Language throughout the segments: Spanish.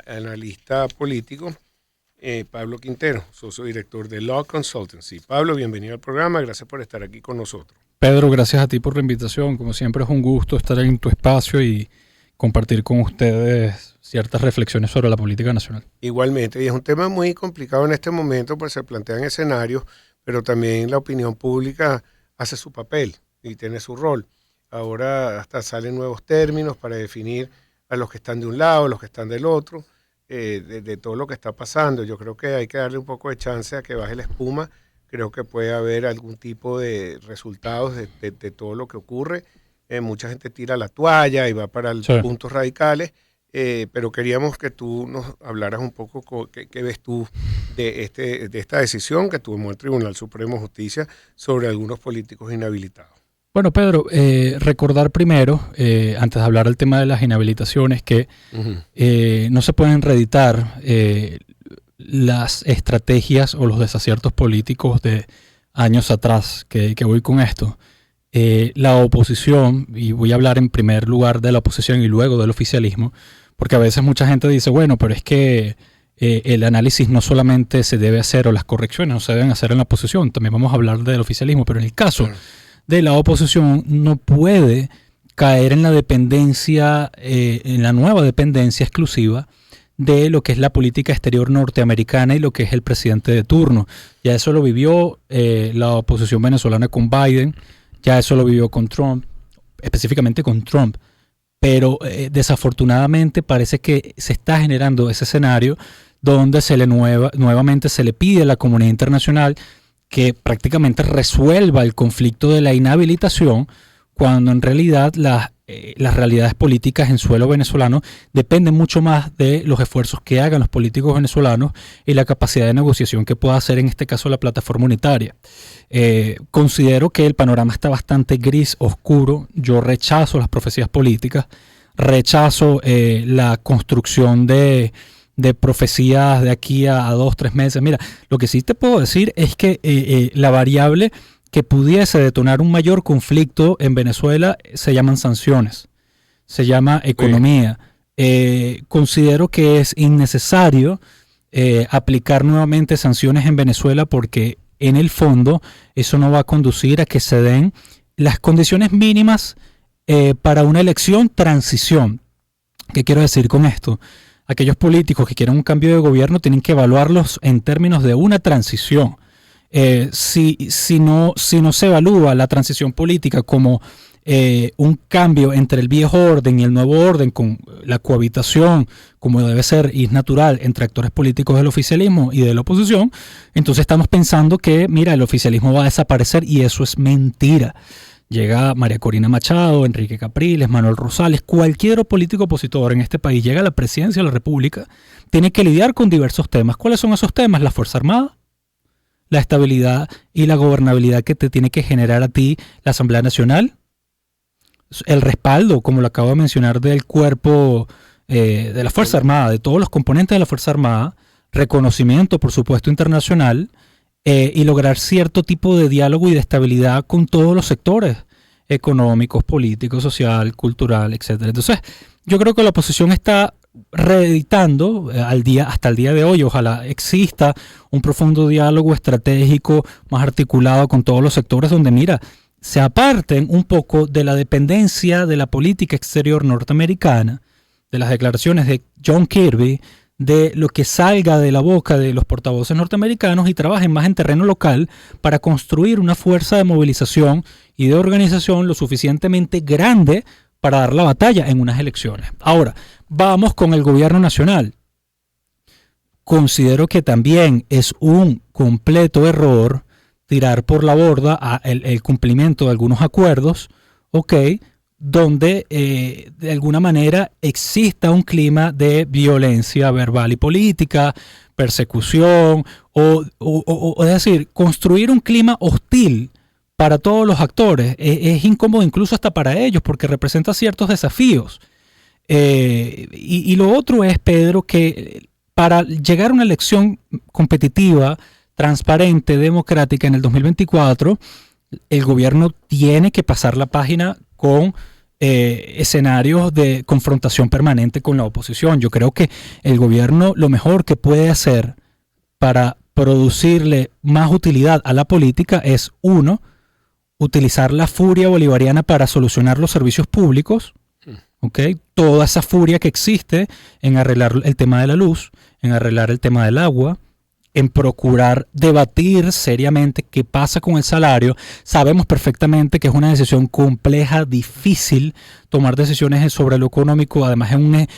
Analista político, Pablo Quintero, socio director de Law Consultancy. Pablo, bienvenido al programa, gracias por estar aquí con nosotros. Pedro, gracias a ti por la invitación. Como siempre es un gusto estar en tu espacio y compartir con ustedes ciertas reflexiones sobre la política nacional. Igualmente, y es un tema muy complicado en este momento, pues se plantean escenarios, pero también la opinión pública hace su papel y tiene su rol. Ahora hasta salen nuevos términos para definir a los que están de un lado, a los que están del otro, de todo lo que está pasando. Yo creo que hay que darle un poco de chance a que baje la espuma. Creo que puede haber algún tipo de resultados de todo lo que ocurre. Mucha gente tira la toalla y va para puntos radicales, pero queríamos que tú nos hablaras un poco qué ves tú de esta decisión que tomó el Tribunal Supremo de Justicia sobre algunos políticos inhabilitados. Bueno, Pedro, recordar primero, antes de hablar del tema de las inhabilitaciones, que no se pueden reeditar las estrategias o los desaciertos políticos de años atrás. Que voy con esto. La oposición, y voy a hablar en primer lugar de la oposición y luego del oficialismo, porque a veces mucha gente dice, bueno, pero es que el análisis no solamente se debe hacer, o las correcciones no se deben hacer en la oposición, también vamos a hablar del oficialismo, pero en el caso de la oposición no puede caer en la dependencia, en la nueva dependencia exclusiva de lo que es la política exterior norteamericana y lo que es el presidente de turno. Ya eso lo vivió la oposición venezolana con Biden, ya eso lo vivió con Trump, específicamente con Trump, pero desafortunadamente parece que se está generando ese escenario donde nuevamente se le pide a la comunidad internacional que prácticamente resuelva el conflicto de la inhabilitación, cuando en realidad las realidades políticas en suelo venezolano dependen mucho más de los esfuerzos que hagan los políticos venezolanos y la capacidad de negociación que pueda hacer en este caso la plataforma unitaria. Considero que el panorama está bastante gris, oscuro. Yo rechazo las profecías políticas, rechazo la construcción de profecías de aquí a 2-3 meses. Mira, lo que sí te puedo decir es que la variable que pudiese detonar un mayor conflicto en Venezuela se llaman sanciones, se llama economía. Considero que es innecesario aplicar nuevamente sanciones en Venezuela, porque en el fondo eso no va a conducir a que se den las condiciones mínimas para una elección transición. ¿Qué quiero decir con esto? Aquellos políticos que quieran un cambio de gobierno tienen que evaluarlos en términos de una transición. Si no se evalúa la transición política como un cambio entre el viejo orden y el nuevo orden, con la cohabitación, como debe ser y es natural, entre actores políticos del oficialismo y de la oposición, entonces estamos pensando que, mira, el oficialismo va a desaparecer, y eso es mentira. Llega María Corina Machado, Enrique Capriles, Manuel Rosales, cualquier político opositor en este país llega a la presidencia de la República, tiene que lidiar con diversos temas. ¿Cuáles son esos temas? La Fuerza Armada, la estabilidad y la gobernabilidad que te tiene que generar a ti la Asamblea Nacional, el respaldo, como lo acabo de mencionar, del cuerpo de la Fuerza Armada, de todos los componentes de la Fuerza Armada, reconocimiento, por supuesto, internacional, y lograr cierto tipo de diálogo y de estabilidad con todos los sectores económicos, políticos, social, cultural, etc. Entonces, yo creo que la oposición está reeditando hasta el día de hoy. Ojalá exista un profundo diálogo estratégico más articulado con todos los sectores, donde, mira, se aparten un poco de la dependencia de la política exterior norteamericana, de las declaraciones de John Kirby, de lo que salga de la boca de los portavoces norteamericanos, y trabajen más en terreno local para construir una fuerza de movilización y de organización lo suficientemente grande para dar la batalla en unas elecciones. Ahora, vamos con el gobierno nacional. Considero que también es un completo error tirar por la borda el cumplimiento de algunos acuerdos, donde de alguna manera exista un clima de violencia verbal y política, persecución, o es decir, construir un clima hostil para todos los actores. Es incómodo incluso hasta para ellos, porque representa ciertos desafíos. Y lo otro es, Pedro, que para llegar a una elección competitiva, transparente, democrática en el 2024, el gobierno tiene que pasar la página con escenarios de confrontación permanente con la oposición. Yo creo que el gobierno lo mejor que puede hacer para producirle más utilidad a la política es, uno, utilizar la furia bolivariana para solucionar los servicios públicos, ¿okay? Toda esa furia que existe en arreglar el tema de la luz, en arreglar el tema del agua, en procurar debatir seriamente qué pasa con el salario. Sabemos perfectamente que es una decisión compleja, difícil, tomar decisiones sobre lo económico, además en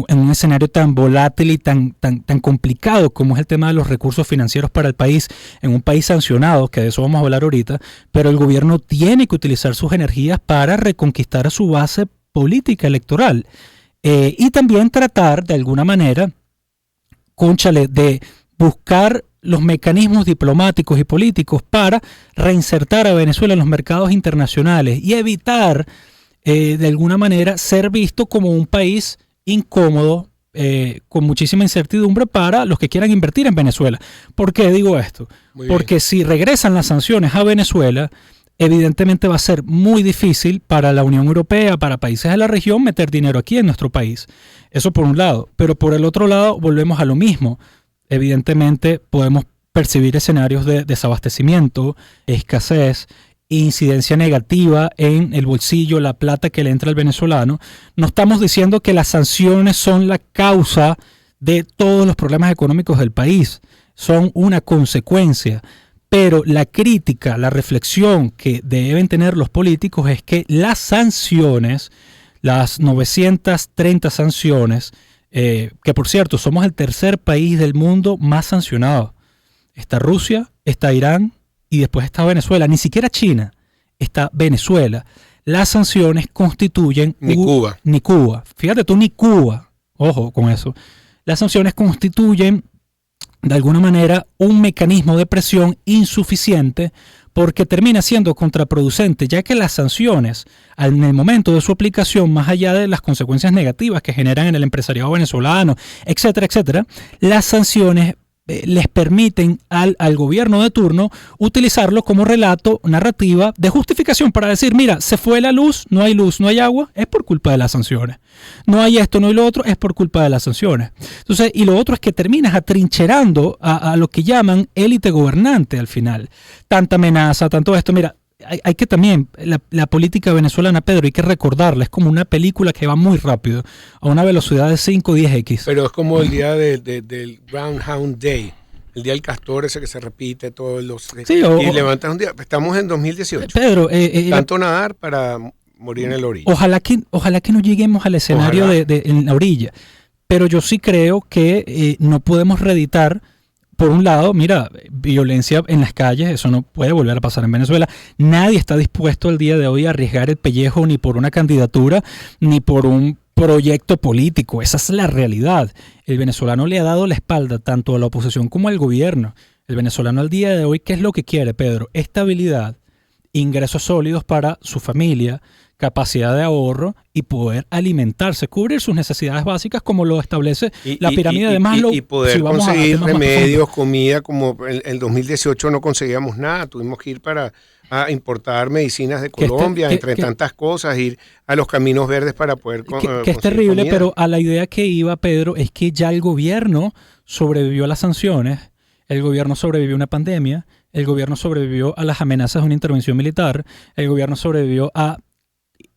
un escenario tan volátil y tan complicado como es el tema de los recursos financieros para el país, en un país sancionado, que de eso vamos a hablar ahorita, pero el gobierno tiene que utilizar sus energías para reconquistar su base política electoral y también tratar de alguna manera, cónchale, de buscar los mecanismos diplomáticos y políticos para reinsertar a Venezuela en los mercados internacionales y evitar de alguna manera ser visto como un país incómodo, con muchísima incertidumbre para los que quieran invertir en Venezuela. ¿Por qué digo esto? Porque si regresan las sanciones a Venezuela, evidentemente va a ser muy difícil para la Unión Europea, para países de la región, meter dinero aquí en nuestro país. Eso por un lado. Pero por el otro lado, volvemos a lo mismo. Evidentemente podemos percibir escenarios de desabastecimiento, escasez, incidencia negativa en el bolsillo, la plata que le entra al venezolano. No estamos diciendo que las sanciones son la causa de todos los problemas económicos del país, son una consecuencia. Pero la crítica, la reflexión que deben tener los políticos es que las sanciones, las 930 sanciones, que por cierto somos el tercer país del mundo más sancionado. Está Rusia, está Irán y después está Venezuela. Ni siquiera China, está Venezuela. Las sanciones constituyen... Cuba. Ni Cuba. Fíjate tú, ni Cuba. Ojo con eso. Las sanciones constituyen de alguna manera un mecanismo de presión insuficiente porque termina siendo contraproducente, ya que las sanciones, en el momento de su aplicación, más allá de las consecuencias negativas que generan en el empresariado venezolano, etcétera, etcétera, las sanciones les permiten al gobierno de turno utilizarlo como relato, narrativa de justificación para decir, mira, se fue la luz, no hay agua, es por culpa de las sanciones. No hay esto, no hay lo otro, es por culpa de las sanciones. Entonces, y lo otro es que terminas atrincherando a lo que llaman élite gobernante al final. Tanta amenaza, tanto esto, mira, hay que también, la política venezolana, Pedro, hay que recordarla, es como una película que va muy rápido, a una velocidad de 5 o 10x. Pero es como el día del Groundhound Day, el día del castor ese que se repite todos los... Sí, y levantas un día, estamos en 2018. Pedro, tanto nadar para morir en la orilla. Ojalá que no lleguemos al escenario en la orilla, pero yo sí creo que no podemos reeditar. Por un lado, mira, violencia en las calles, eso no puede volver a pasar en Venezuela. Nadie está dispuesto el día de hoy a arriesgar el pellejo ni por una candidatura, ni por un proyecto político. Esa es la realidad. El venezolano le ha dado la espalda tanto a la oposición como al gobierno. El venezolano al día de hoy, ¿qué es lo que quiere, Pedro? Estabilidad, ingresos sólidos para su familia, capacidad de ahorro y poder alimentarse, cubrir sus necesidades básicas como lo establece la pirámide de Maslow. Y poder conseguir remedios, comida, como en el 2018 no conseguíamos nada, tuvimos que ir a importar medicinas de Colombia, entre tantas cosas, ir a los caminos verdes para poder que es terrible, comida. Pero a la idea que iba, Pedro, es que ya el gobierno sobrevivió a las sanciones, el gobierno sobrevivió a una pandemia, el gobierno sobrevivió a las amenazas de una intervención militar, el gobierno sobrevivió a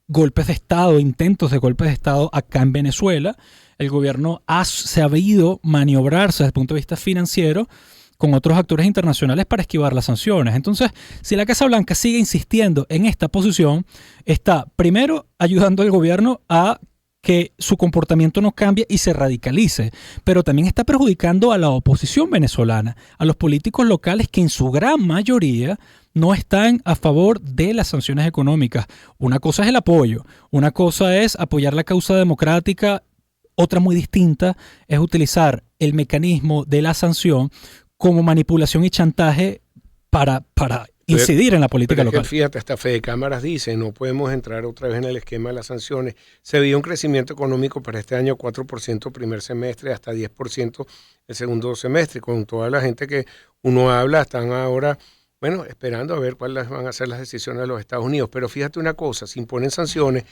golpes de Estado, intentos de golpes de Estado acá en Venezuela. El gobierno ha sabido maniobrarse desde el punto de vista financiero con otros actores internacionales para esquivar las sanciones. Entonces, si la Casa Blanca sigue insistiendo en esta posición, está primero ayudando al gobierno a que su comportamiento no cambie y se radicalice, pero también está perjudicando a la oposición venezolana, a los políticos locales que en su gran mayoría no están a favor de las sanciones económicas. Una cosa es el apoyo, una cosa es apoyar la causa democrática, otra muy distinta es utilizar el mecanismo de la sanción como manipulación y chantaje para incidir en la política local. Fíjate, hasta Fede Cámaras dice, no podemos entrar otra vez en el esquema de las sanciones. Se vio un crecimiento económico para este año 4% primer semestre, hasta 10% el segundo semestre. Con toda la gente que uno habla, están ahora bueno, esperando a ver cuáles van a ser las decisiones de los Estados Unidos. Pero fíjate una cosa, si imponen sanciones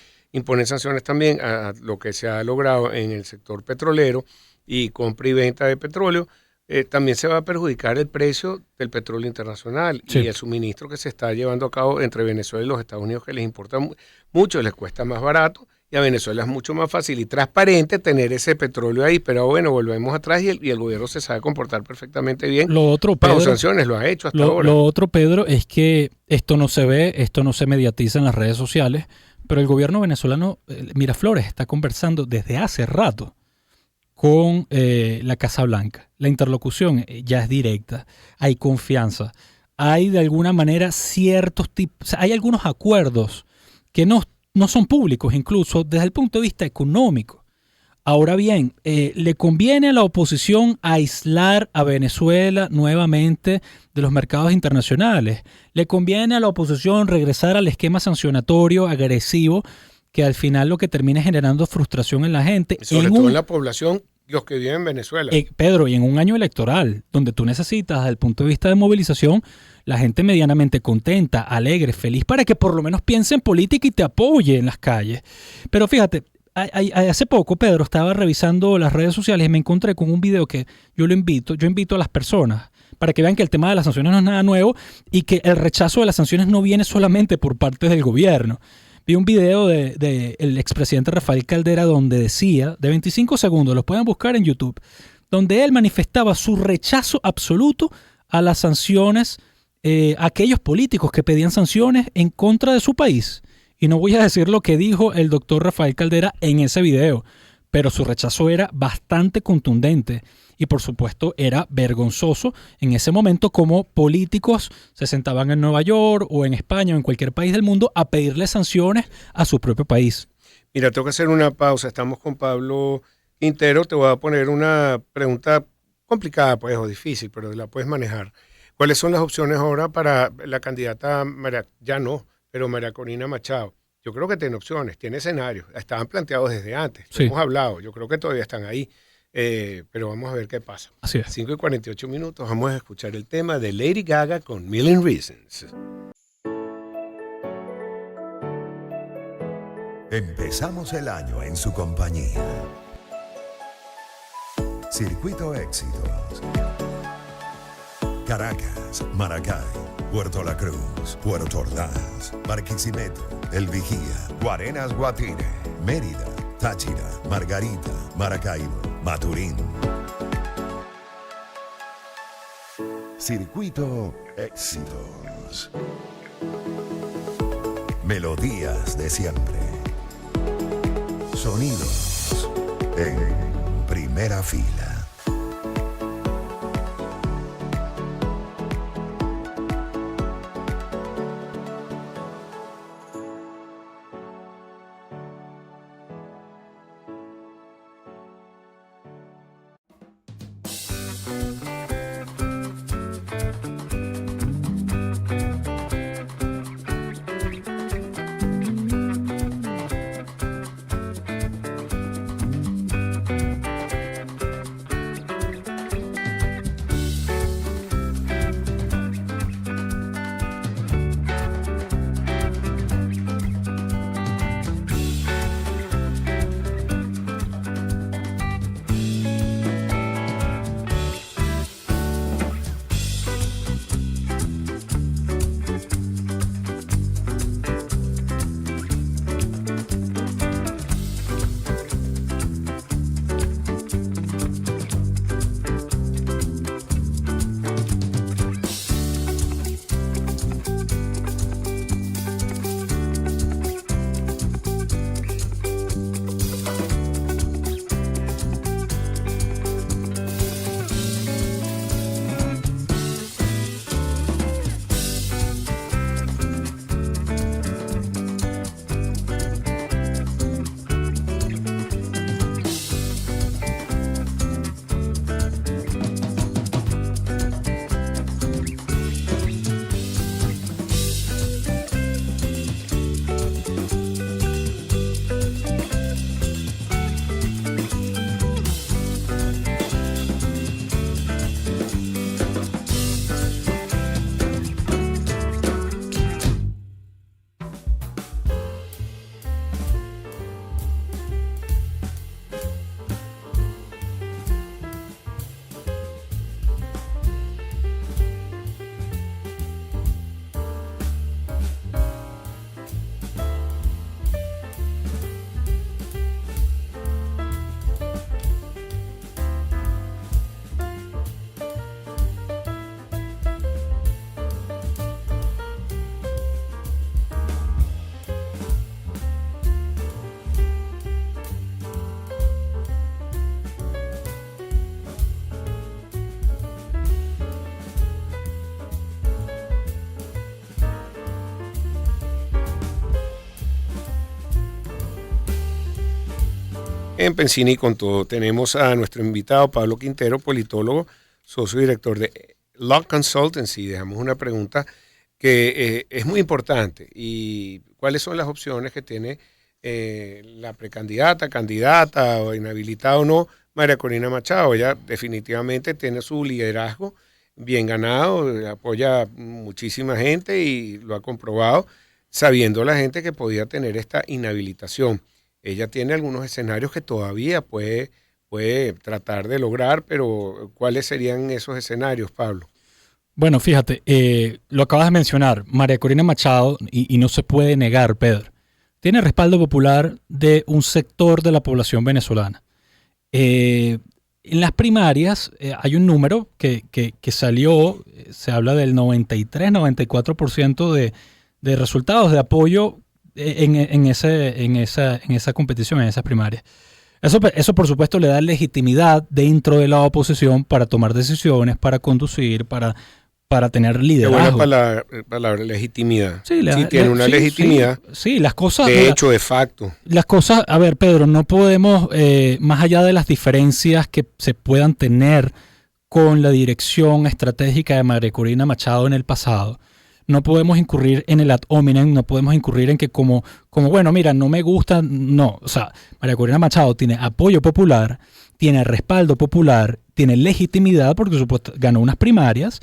también a lo que se ha logrado en el sector petrolero y compra y venta de petróleo, también se va a perjudicar el precio del petróleo internacional y el suministro que se está llevando a cabo entre Venezuela y los Estados Unidos, que les importa mucho, les cuesta más barato, y a Venezuela es mucho más fácil y transparente tener ese petróleo ahí. Pero bueno, volvemos atrás y el gobierno se sabe comportar perfectamente bien. Lo otro, Pedro, bajo sanciones, lo ha hecho hasta ahora. Lo otro, Pedro, es que esto no se ve, esto no se mediatiza en las redes sociales, pero el gobierno venezolano, Miraflores, está conversando desde hace rato con la Casa Blanca. La interlocución ya es directa, hay confianza, hay de alguna manera ciertos tipos, o sea, hay algunos acuerdos que no son públicos, incluso desde el punto de vista económico. Ahora bien, ¿le conviene a la oposición aislar a Venezuela nuevamente de los mercados internacionales? ¿Le conviene a la oposición regresar al esquema sancionatorio agresivo que al final lo que termina generando frustración en la gente? Sobre todo en la población, los que viven en Venezuela. Pedro, y en un año electoral, donde tú necesitas, desde el punto de vista de movilización, la gente medianamente contenta, alegre, feliz, para que por lo menos piense en política y te apoye en las calles. Pero fíjate, hace poco, Pedro, estaba revisando las redes sociales y me encontré con un video que yo invito a las personas para que vean que el tema de las sanciones no es nada nuevo y que el rechazo de las sanciones no viene solamente por parte del gobierno. Vi un video del expresidente Rafael Caldera donde decía, de 25 segundos, los pueden buscar en YouTube, donde él manifestaba su rechazo absoluto a las sanciones, a aquellos políticos que pedían sanciones en contra de su país. Y no voy a decir lo que dijo el doctor Rafael Caldera en ese video, pero su rechazo era bastante contundente y por supuesto era vergonzoso en ese momento como políticos se sentaban en Nueva York o en España o en cualquier país del mundo a pedirle sanciones a su propio país. Mira, tengo que hacer una pausa. Estamos con Pablo Quintero. Te voy a poner una pregunta complicada, pues, o difícil, pero la puedes manejar. ¿Cuáles son las opciones ahora para la candidata María Corina Machado? Yo creo que tiene opciones, tiene escenarios. Estaban planteados desde antes. Sí. Hemos hablado. Yo creo que todavía están ahí. Pero vamos a ver qué pasa. Así es. 5:48, vamos a escuchar el tema de Lady Gaga con Million Reasons. Empezamos el año en su compañía. Circuito Éxitos. Caracas, Maracay, Puerto La Cruz, Puerto Ordaz, Barquisimeto, El Vigía, Guarenas, Guatire, Mérida, Táchira, Margarita, Maracaibo, Maturín. Circuito Éxitos. Melodías de siempre. Sonidos en primera fila. en Pensini con todo. Tenemos a nuestro invitado Pablo Quintero, politólogo, socio director de Law Consultancy. Dejamos una pregunta que es muy importante. ¿Y cuáles son las opciones que tiene la precandidata, candidata o inhabilitada o no, María Corina Machado? Ella definitivamente tiene su liderazgo bien ganado, apoya muchísima gente y lo ha comprobado, sabiendo la gente que podía tener esta inhabilitación. Ella tiene algunos escenarios que todavía puede tratar de lograr, pero ¿cuáles serían esos escenarios, Pablo? Bueno, fíjate, lo acabas de mencionar, María Corina Machado, y no se puede negar, Pedro, tiene respaldo popular de un sector de la población venezolana. En las primarias hay un número que salió, se habla del 93-94% de resultados de apoyo en esa competición, en esas primarias. Eso por supuesto le da legitimidad dentro de la oposición para tomar decisiones, para conducir, para tener liderazgo. Qué buena palabra, legitimidad. Sí, tiene una legitimidad. Sí, las cosas. De hecho, de facto. Las cosas, a ver, Pedro, no podemos, más allá de las diferencias que se puedan tener con la dirección estratégica de María Corina Machado en el pasado, no podemos incurrir en el ad hominem, no podemos incurrir en que como bueno, mira, no me gusta, no. O sea, María Corina Machado tiene apoyo popular, tiene respaldo popular, tiene legitimidad porque supuesto ganó unas primarias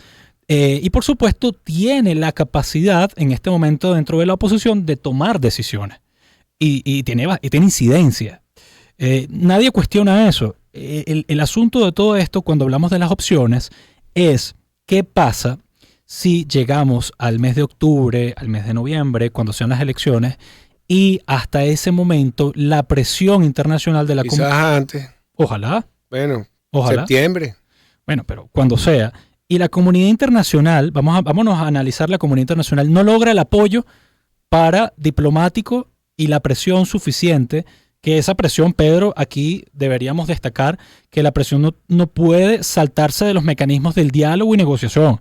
y por supuesto tiene la capacidad en este momento dentro de la oposición de tomar decisiones y tiene incidencia. Nadie cuestiona eso. El asunto de todo esto cuando hablamos de las opciones es qué pasa si llegamos al mes de octubre, al mes de noviembre, cuando sean las elecciones, y hasta ese momento la presión internacional de la comunidad... Quizás antes. Ojalá. Bueno, ojalá. Septiembre. Bueno, pero cuando sea. Y la comunidad internacional, vámonos a analizar la comunidad internacional, no logra el apoyo para diplomático y la presión suficiente, que esa presión, Pedro, aquí deberíamos destacar que la presión no puede saltarse de los mecanismos del diálogo y negociación.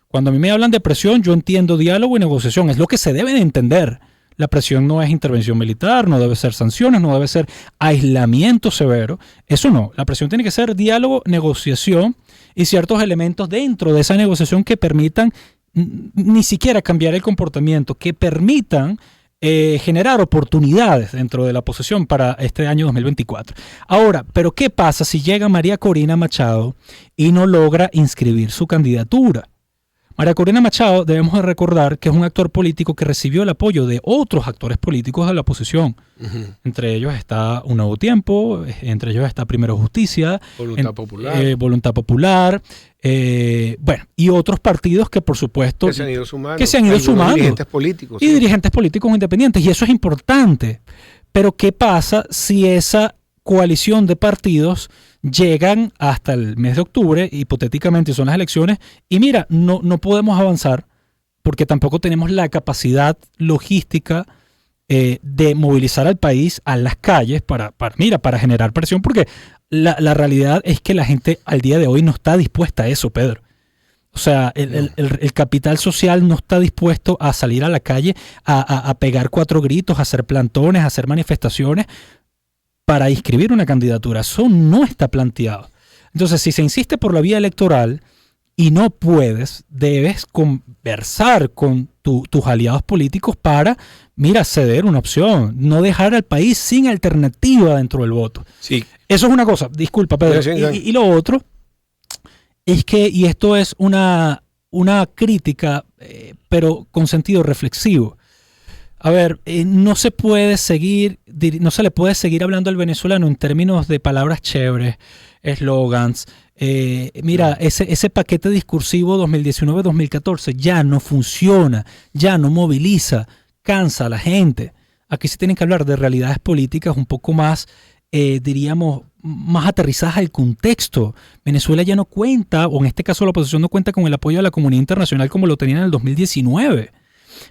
Cuando a mí me hablan de presión, yo entiendo diálogo y negociación. Es lo que se debe de entender. La presión no es intervención militar, no debe ser sanciones, no debe ser aislamiento severo. Eso no. La presión tiene que ser diálogo, negociación y ciertos elementos dentro de esa negociación que permitan ni siquiera cambiar el comportamiento, que permitan generar oportunidades dentro de la oposición para este año 2024. Ahora, ¿pero qué pasa si llega María Corina Machado y no logra inscribir su candidatura? María Corina Machado, debemos de recordar que es un actor político que recibió el apoyo de otros actores políticos de la oposición. Uh-huh. Entre ellos está Un Nuevo Tiempo, entre ellos está Primero Justicia, Voluntad Popular, bueno, y otros partidos que por supuesto que se han ido sumando. Dirigentes políticos. Y dirigentes políticos independientes, y eso es importante. Pero ¿qué pasa si esa coalición de partidos llegan hasta el mes de octubre, hipotéticamente son las elecciones, y mira, no podemos avanzar porque tampoco tenemos la capacidad logística de movilizar al país a las calles para generar presión, porque la realidad es que la gente al día de hoy no está dispuesta a eso, Pedro. O sea, el capital social no está dispuesto a salir a la calle a pegar 4 gritos, a hacer plantones, a hacer manifestaciones para inscribir una candidatura. Eso no está planteado. Entonces, si se insiste por la vía electoral y no puedes, debes conversar con tus aliados políticos para, ceder una opción, no dejar al país sin alternativa dentro del voto. Sí. Eso es una cosa. Disculpa, Pedro. Sí. Y lo otro es que, y esto es una crítica, pero con sentido reflexivo. A ver, no se le puede seguir hablando al venezolano en términos de palabras chéveres, eslogans. Ese paquete discursivo 2019-2014 ya no funciona, ya no moviliza, cansa a la gente. Aquí se tienen que hablar de realidades políticas un poco más, diríamos, más aterrizadas al contexto. Venezuela ya no cuenta, o en este caso la oposición no cuenta con el apoyo de la comunidad internacional como lo tenía en el 2019.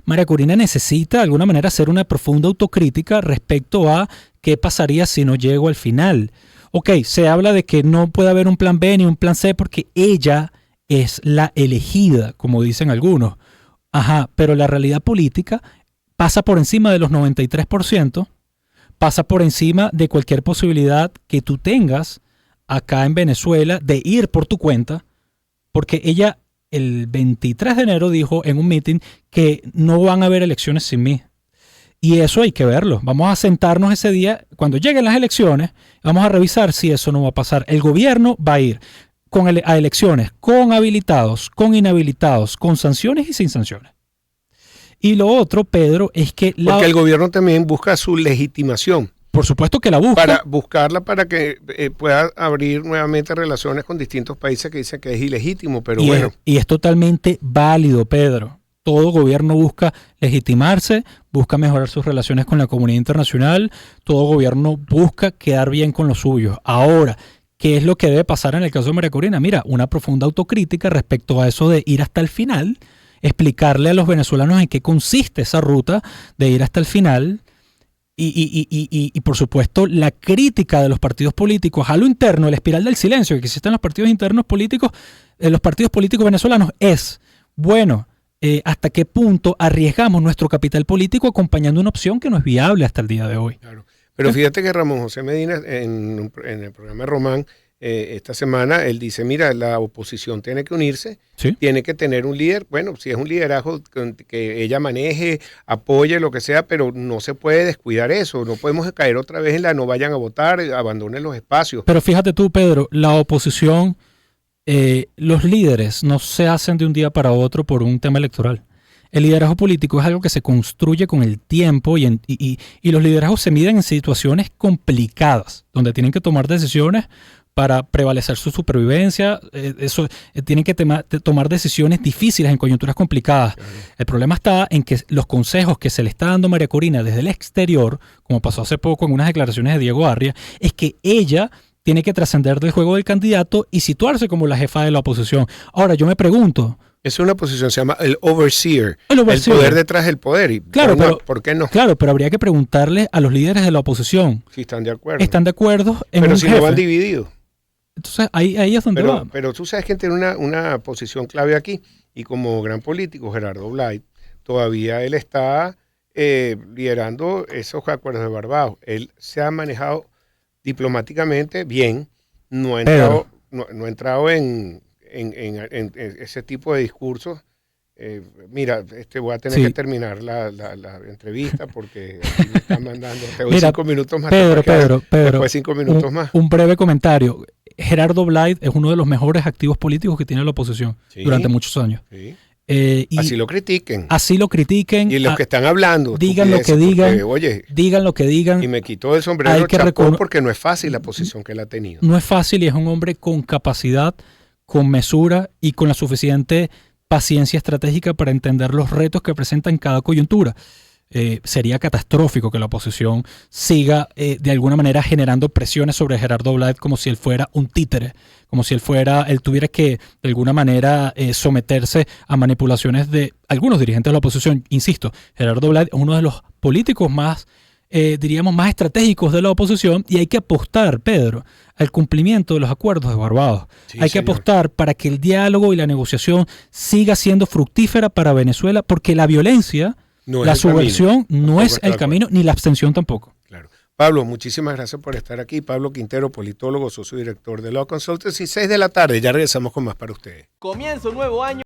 María Corina necesita de alguna manera hacer una profunda autocrítica respecto a qué pasaría si no llego al final. Ok, se habla de que no puede haber un plan B ni un plan C porque ella es la elegida, como dicen algunos. Ajá, pero la realidad política pasa por encima de los 93%, pasa por encima de cualquier posibilidad que tú tengas acá en Venezuela de ir por tu cuenta, porque ella el 23 de enero dijo en un meeting que no van a haber elecciones sin mí. Y eso hay que verlo. Vamos a sentarnos ese día, cuando lleguen las elecciones, vamos a revisar si eso no va a pasar. El gobierno va a ir a elecciones con habilitados, con inhabilitados, con sanciones y sin sanciones. Y lo otro, Pedro, es que... Porque el gobierno también busca su legitimación. Por supuesto que la busca. Para buscarla para que pueda abrir nuevamente relaciones con distintos países que dicen que es ilegítimo, pero bueno. Y es totalmente válido, Pedro. Todo gobierno busca legitimarse, busca mejorar sus relaciones con la comunidad internacional, todo gobierno busca quedar bien con los suyos. Ahora, ¿qué es lo que debe pasar en el caso de María Corina? Mira, una profunda autocrítica respecto a eso de ir hasta el final, explicarle a los venezolanos en qué consiste esa ruta de ir hasta el final y por supuesto la crítica de los partidos políticos a lo interno, la espiral del silencio que existe en los partidos internos políticos, los partidos políticos venezolanos es, bueno, hasta qué punto arriesgamos nuestro capital político acompañando una opción que no es viable hasta el día de hoy. Claro. Pero fíjate que Ramón José Medina en el programa de Román esta semana, él dice, mira, la oposición tiene que unirse, ¿sí? Tiene que tener un líder, bueno, si es un liderazgo que ella maneje, apoye, lo que sea, pero no se puede descuidar eso, no podemos caer otra vez en la no vayan a votar, abandonen los espacios. Pero fíjate tú, Pedro, la oposición, los líderes no se hacen de un día para otro por un tema electoral. El liderazgo político es algo que se construye con el tiempo y los liderazgos se miden en situaciones complicadas, donde tienen que tomar decisiones para prevalecer su supervivencia, tienen que tomar decisiones difíciles en coyunturas complicadas. Claro. El problema está en que los consejos que se le está dando a María Corina desde el exterior, como pasó hace poco en unas declaraciones de Diego Arria, es que ella tiene que trascender del juego del candidato y situarse como la jefa de la oposición. Ahora, yo me pregunto... Es una posición, se llama el overseer, el poder detrás del poder. Y claro, pero, ¿por qué no? Claro, pero habría que preguntarle a los líderes de la oposición. Si están de acuerdo. ¿Están de acuerdo en pero un si jefe? no van divididos. Entonces, ahí es donde va. Pero tú sabes quién tiene una posición clave aquí. Y como gran político, Gerardo Blay, todavía él está liderando esos acuerdos de Barbados. Él se ha manejado diplomáticamente bien. No ha entrado en ese tipo de discursos. Mira, voy a tener que terminar la entrevista porque aquí me están mandando. Te doy 5 minutos más. Pedro, después 5 minutos más. Un breve comentario. Gerardo Blay es uno de los mejores activos políticos que tiene la oposición durante muchos años. Sí. Y así lo critiquen. Así lo critiquen. Y los que están hablando. Digan lo que digan. Porque, oye, digan lo que digan. Y me quitó el sombrero chapón porque no es fácil la posición que él ha tenido. No es fácil y es un hombre con capacidad, con mesura y con la suficiente paciencia estratégica para entender los retos que presenta en cada coyuntura. Sería catastrófico que la oposición siga de alguna manera generando presiones sobre Gerardo Blay como si él fuera un títere, como si él tuviera que de alguna manera someterse a manipulaciones de algunos dirigentes de la oposición. Insisto, Gerardo Blay es uno de los políticos más diríamos más estratégicos de la oposición y hay que apostar, Pedro, al cumplimiento de los acuerdos de Barbados. Sí, hay que apostar para que el diálogo y la negociación siga siendo fructífera para Venezuela porque la violencia, la subversión no es el camino ni la abstención tampoco. Claro. Pablo, muchísimas gracias por estar aquí. Pablo Quintero, politólogo, socio director de Law Consultancy, 6 de la tarde. Ya regresamos con más para ustedes. Comienza un nuevo año.